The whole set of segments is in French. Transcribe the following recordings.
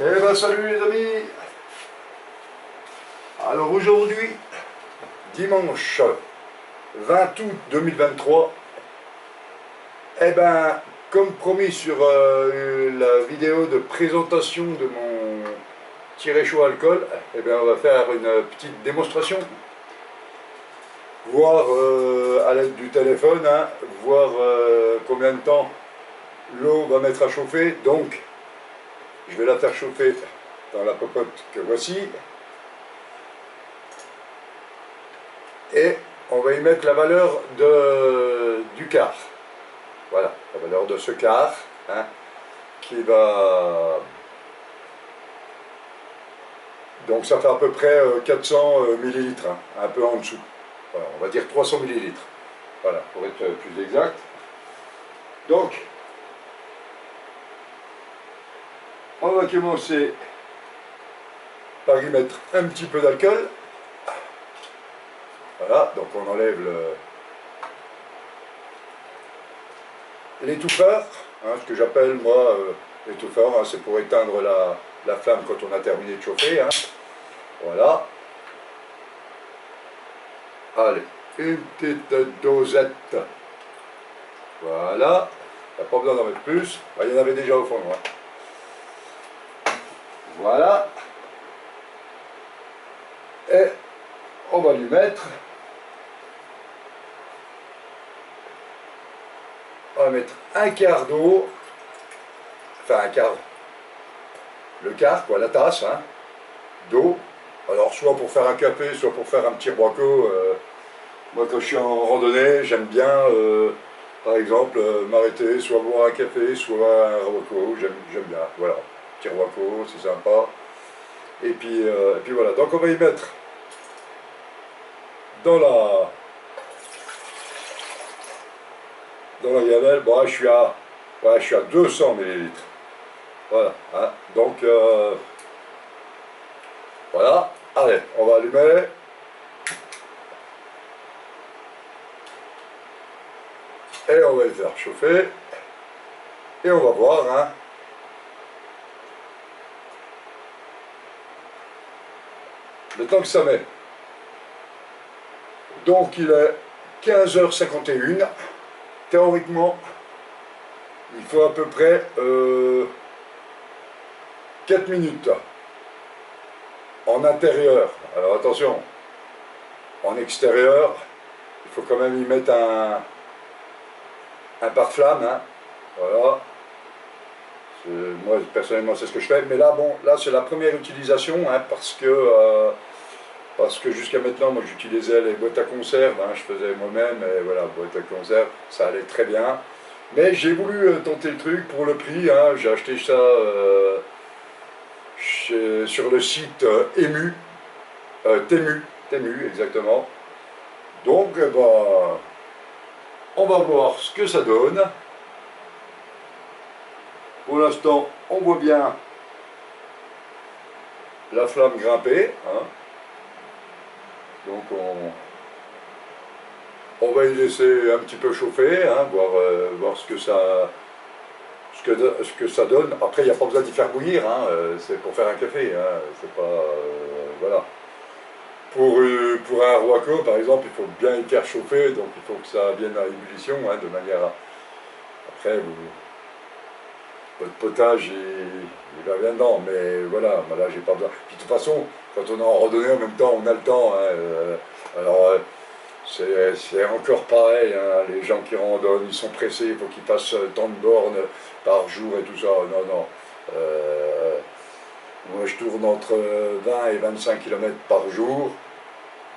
Eh ben salut les amis. Alors aujourd'hui, dimanche 20 août 2023, eh ben comme promis sur la vidéo de présentation de mon tiré chaud alcool, eh ben on va faire une petite démonstration. Voir à l'aide du téléphone, hein, voir combien de temps l'eau va mettre à chauffer. Donc je vais la faire chauffer dans la popote que voici. Et on va y mettre la valeur du quart. Voilà, la valeur de ce quart, hein, qui va... Donc ça fait à peu près 400 millilitres, hein, un peu en dessous. Voilà, on va dire 300 millilitres. Voilà, pour être plus exact. Donc, on va commencer par y mettre un petit peu d'alcool. Voilà, donc on enlève l'étouffeur, hein, ce que j'appelle moi l'étouffeur, hein, c'est pour éteindre la flamme quand on a terminé de chauffer. Hein. Voilà. Allez, une petite dosette. Voilà. Il n'y a pas besoin d'en mettre plus. Ah, il y en avait déjà au fond. Hein. Voilà. Et on va lui mettre... On va mettre un quart d'eau, enfin un quart, le quart, quoi, la tasse, hein, d'eau. Alors soit pour faire un café, soit pour faire un petit roaco. Moi quand je suis en randonnée, j'aime bien, par exemple, m'arrêter, soit boire un café, soit un roaco, j'aime bien, voilà. Petit roaco, c'est sympa. Et puis voilà, donc on va y mettre dans la gamelle, bon, je suis à 200 millilitres. Voilà, hein. Donc, voilà, allez, on va allumer. Et on va le faire chauffer. Et on va voir, hein. Le temps que ça met. Donc, il est 15h51. Théoriquement, il faut à peu près 4 minutes en intérieur. Alors attention, en extérieur, il faut quand même y mettre un pare-flamme. Hein. Voilà. Moi, personnellement, c'est ce que je fais. Mais là, bon, là, c'est la première utilisation, hein, parce que jusqu'à maintenant, moi, j'utilisais les boîtes à conserve, hein, je faisais moi-même, et voilà, boîte à conserve, ça allait très bien. Mais j'ai voulu tenter le truc pour le prix, hein, j'ai acheté ça sur le site Temu, exactement. Donc, bah, on va voir ce que ça donne. Pour l'instant, on voit bien la flamme grimper, hein. Donc on va y laisser un petit peu chauffer, hein, voir ce que ça donne. Après, il n'y a pas besoin d'y faire bouillir, hein, c'est pour faire un café, hein, c'est pas... voilà. Pour un roaco, par exemple, il faut bien y faire chauffer, donc il faut que ça vienne à ébullition, hein, de manière à... Après, votre potage, il va bien dedans, mais voilà, là, j'ai pas besoin. Puis de toute façon, quand on est en randonnée, en même temps, on a le temps, hein, alors... c'est encore pareil, hein, les gens qui randonnent, ils sont pressés, il faut qu'ils fassent tant de bornes par jour et tout ça. Non, non. Moi, je tourne entre 20 et 25 km par jour,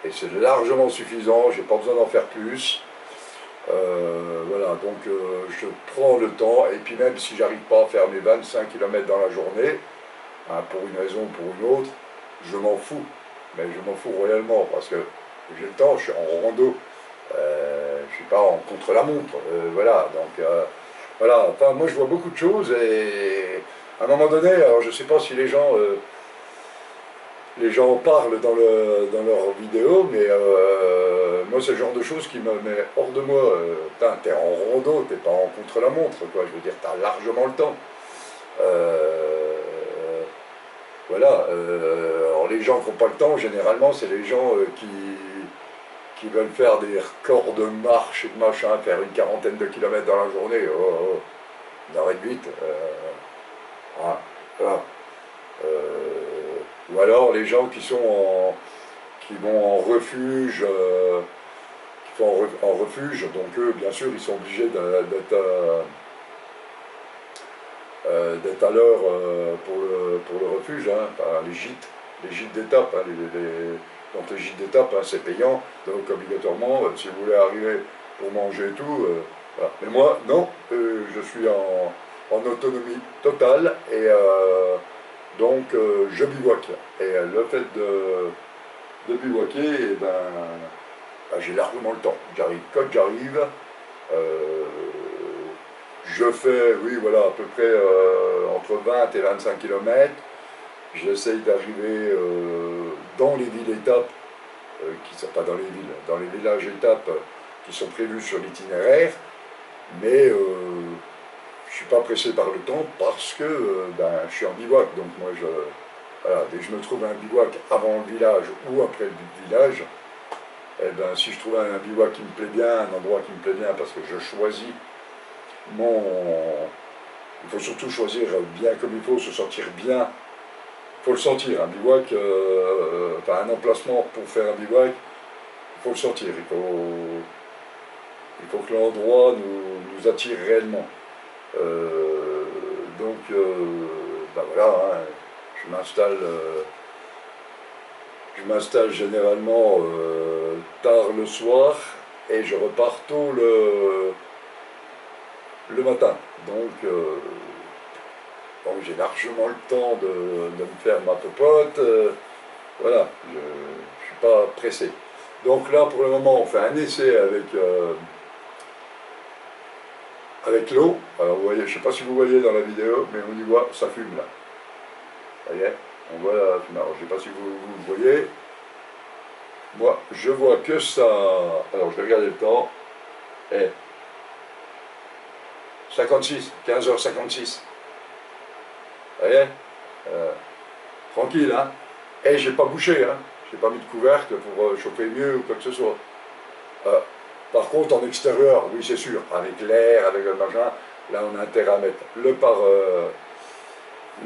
et c'est largement suffisant, j'ai pas besoin d'en faire plus. Voilà, donc je prends le temps, et puis même si j'arrive pas à faire mes 25 km dans la journée, hein, pour une raison ou pour une autre, je m'en fous. Mais je m'en fous royalement, parce que j'ai le temps, je suis en rando, je suis pas en contre-la-montre, voilà, donc voilà, enfin moi je vois beaucoup de choses, et à un moment donné, alors je sais pas si les gens parlent dans leurs vidéos, mais moi c'est le genre de choses qui me met hors de moi. T'es en rando, t'es pas en contre-la-montre, quoi, je veux dire, t'as largement le temps. voilà. Alors les gens qui n'ont pas le temps, généralement, c'est les gens qui veulent faire des records de marche et de machin, faire une quarantaine de kilomètres dans la journée. Oh, oh, on arrête vite. Voilà. Voilà. Ou alors les gens qui vont en refuge, qui vont en refuge, donc eux, bien sûr, ils sont obligés d'être à l'heure pour le refuge, hein, enfin, les gîtes d'étape, hein, donc les gîtes d'étape, hein, c'est payant, donc obligatoirement, si vous voulez arriver pour manger et tout, voilà. Mais moi, non, je suis en autonomie totale, et donc je bivouaque. Et le fait de bivouaquer, eh ben, j'ai largement le temps. J'arrive quand j'arrive. euh, je fais, oui, voilà, à peu près entre 20 et 25 km. J'essaye d'arriver dans les villes étapes, qui ne sont pas dans les villes, dans les villages étapes qui sont prévus sur l'itinéraire, mais je ne suis pas pressé par le temps parce que ben, je suis en bivouac. Donc moi, voilà, dès que je me trouve un bivouac avant le village ou après le village, eh ben, si je trouve un bivouac qui me plaît bien, un endroit qui me plaît bien, parce que je choisis mon... Il faut surtout choisir bien comme il faut, se sentir bien. Il faut le sentir, un bivouac, enfin un emplacement pour faire un bivouac, il faut le sentir. Il faut que l'endroit nous attire réellement. Donc, ben voilà, hein, je m'installe généralement tard le soir et je repars tôt le matin. Donc, j'ai largement le temps de me faire ma popote. Voilà, je ne suis pas pressé. Donc là, pour le moment, on fait un essai avec l'eau. Alors, vous voyez, je ne sais pas si vous voyez dans la vidéo, mais on y voit, ça fume là. Vous voyez, on voit la fumée. Alors, je ne sais pas si vous le voyez. Moi, je vois que ça... Alors, je vais regarder le temps. Et 56, 15h56. Vous voyez, tranquille, hein. Et j'ai pas bouché, hein. J'ai pas mis de couvercle pour chauffer mieux ou quoi que ce soit. Par contre, en extérieur, oui, c'est sûr, avec l'air, avec le machin, là, on a intérêt à mettre le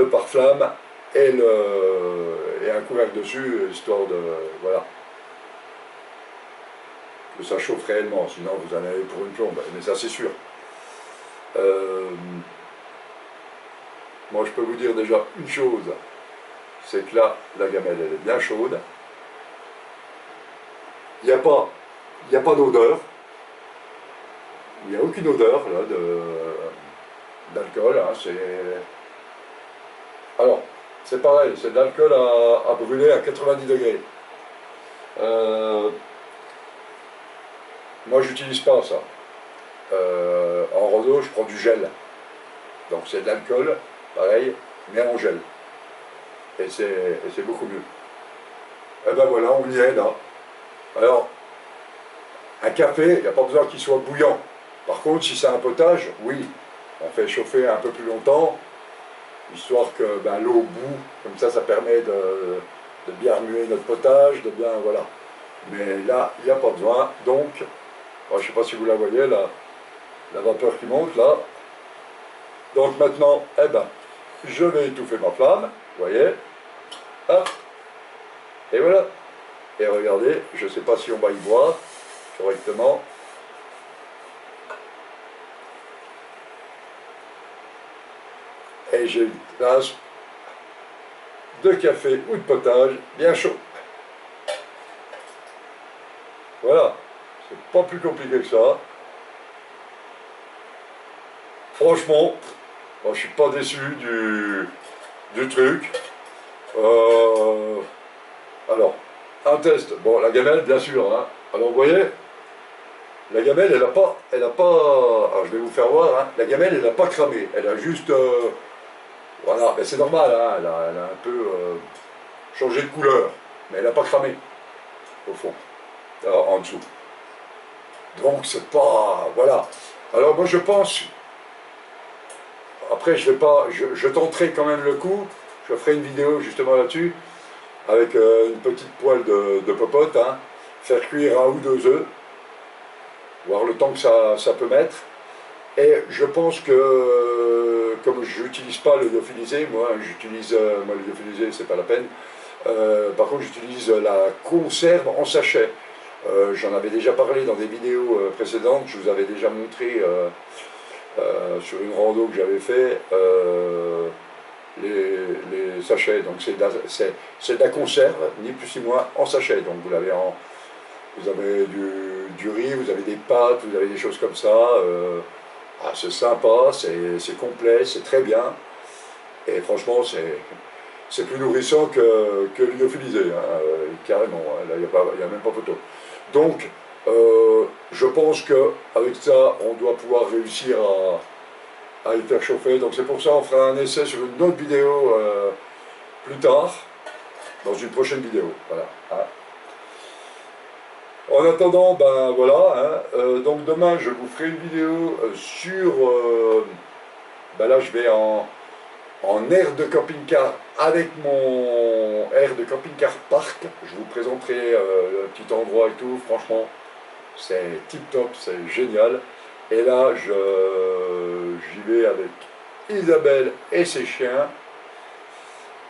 pare-flamme et un couvercle dessus, histoire de... Voilà. Que ça chauffe réellement, sinon vous en avez pour une plombe, mais ça c'est sûr. Moi je peux vous dire déjà une chose, c'est que là, la gamelle elle est bien chaude. Il n'y a pas d'odeur. Il n'y a aucune odeur là d'alcool. Hein, alors, c'est pareil, c'est de l'alcool à brûler à 90 degrés. Moi, j'utilise pas ça. En rando, je prends du gel. Donc c'est de l'alcool, pareil, mais en gel. Et c'est beaucoup mieux. Et ben voilà, on y est là. Alors, un café, il n'y a pas besoin qu'il soit bouillant. Par contre, si c'est un potage, oui, on fait chauffer un peu plus longtemps, histoire que ben, l'eau bout, comme ça permet de bien remuer notre potage, de bien, voilà. Mais là, il n'y a pas besoin, donc, je ne sais pas si vous la voyez, la vapeur qui monte, là. Donc maintenant, eh ben, je vais étouffer ma flamme, vous voyez, hop, et voilà. Et regardez, je ne sais pas si on va y boire correctement. Et j'ai une tasse de café ou de potage bien chaud. Voilà, c'est pas plus compliqué que ça. Franchement, moi, je suis pas déçu du truc. Alors, un test. Bon, la gamelle, bien sûr. Hein. Alors, vous voyez, la gamelle, elle a pas. Alors, je vais vous faire voir. Hein. La gamelle, elle n'a pas cramé. Elle a juste. Voilà, mais c'est normal. Hein. Elle a un peu changé de couleur, mais elle n'a pas cramé au fond, en dessous. Donc, c'est pas. Voilà. Alors, moi, je pense. Après, je tenterai quand même le coup. Je je ferai une vidéo justement là-dessus, avec une petite poêle de popote, hein, faire cuire 1 ou 2 œufs, voir le temps que ça peut mettre. Et je pense que, comme je n'utilise pas le lyophilisé, moi le lyophilisé c'est pas la peine, par contre j'utilise la conserve en sachet. J'en avais déjà parlé dans des vidéos précédentes, je vous avais déjà montré sur une rando que j'avais fait les sachets. Donc c'est de la conserve, ni plus ni moins, en sachet. Donc vous avez du riz, vous avez des pâtes, vous avez des choses comme ça. C'est sympa, c'est complet, c'est très bien. Et franchement, c'est plus nourrissant que le lyophilisé, hein, carrément. Hein, là, il n'y a même pas photo. Donc, je pense qu'avec ça, on doit pouvoir réussir à le faire chauffer. Donc c'est pour ça qu'on fera un essai sur une autre vidéo plus tard, dans une prochaine vidéo. Voilà. Hein. En attendant, ben voilà, hein, donc demain je vous ferai une vidéo sur, ben là je vais en aire de camping-car avec mon aire de camping-car parc. Je vous présenterai le petit endroit et tout, franchement c'est tip top, c'est génial. Et là j'y vais avec Isabelle et ses chiens.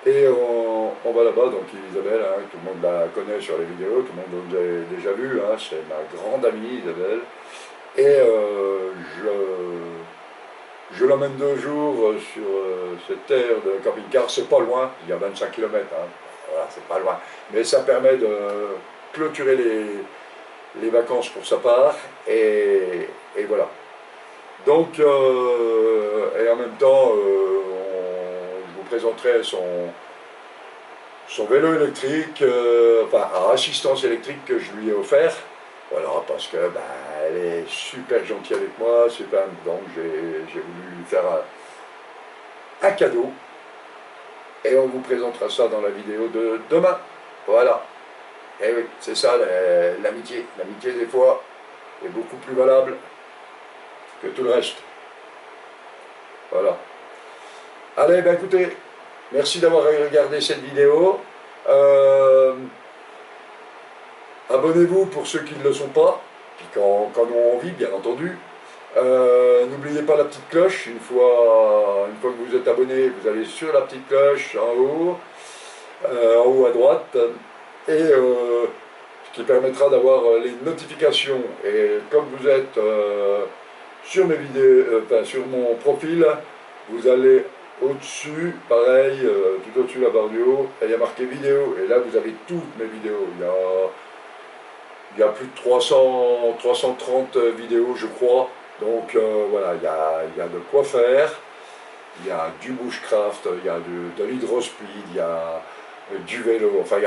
Et on va là-bas, donc Isabelle, hein, tout le monde la connaît sur les vidéos, tout le monde l'a déjà vu, hein, c'est ma grande amie Isabelle. Et je l'emmène 2 jours sur cette terre de camping-car, c'est pas loin, il y a 25 km, hein, voilà, c'est pas loin. Mais ça permet de clôturer les vacances pour sa part, et voilà. Donc, et en même temps, je vous présenterai son vélo électrique, enfin à assistance électrique que je lui ai offert. Voilà, parce que ben, elle est super gentille avec moi, super, donc j'ai voulu lui faire un cadeau. Et on vous présentera ça dans la vidéo de demain. Voilà. Et oui, c'est ça l'amitié. L'amitié des fois est beaucoup plus valable que tout le reste. Voilà. Allez, ben écoutez, merci d'avoir regardé cette vidéo. Abonnez-vous pour ceux qui ne le sont pas, qui en ont envie, bien entendu. N'oubliez pas la petite cloche, une fois que vous êtes abonné, vous allez sur la petite cloche en haut à droite, et ce qui permettra d'avoir les notifications. Et comme vous êtes sur mes vidéos, sur mon profil, vous allez au-dessus, pareil, tout au-dessus de la barre du haut, il y a marqué vidéo, et là vous avez toutes mes vidéos. Il y a plus de 330 vidéos, je crois. Donc voilà, il y a de quoi faire. Il y a du bushcraft, il y a de l'hydrospeed, il y a du vélo, enfin il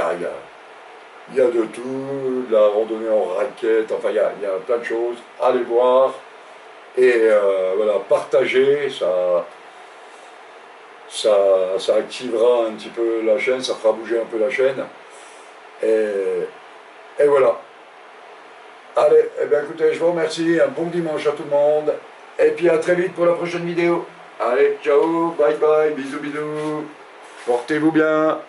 y a de tout, de la randonnée en raquette, enfin il y a plein de choses. Allez voir. Et voilà, partagez, ça activera un petit peu la chaîne, ça fera bouger un peu la chaîne. Et voilà. Allez, eh bien écoutez, je vous remercie, un bon dimanche à tout le monde, et puis à très vite pour la prochaine vidéo. Allez, ciao, bye bye, bisous bisous, portez-vous bien.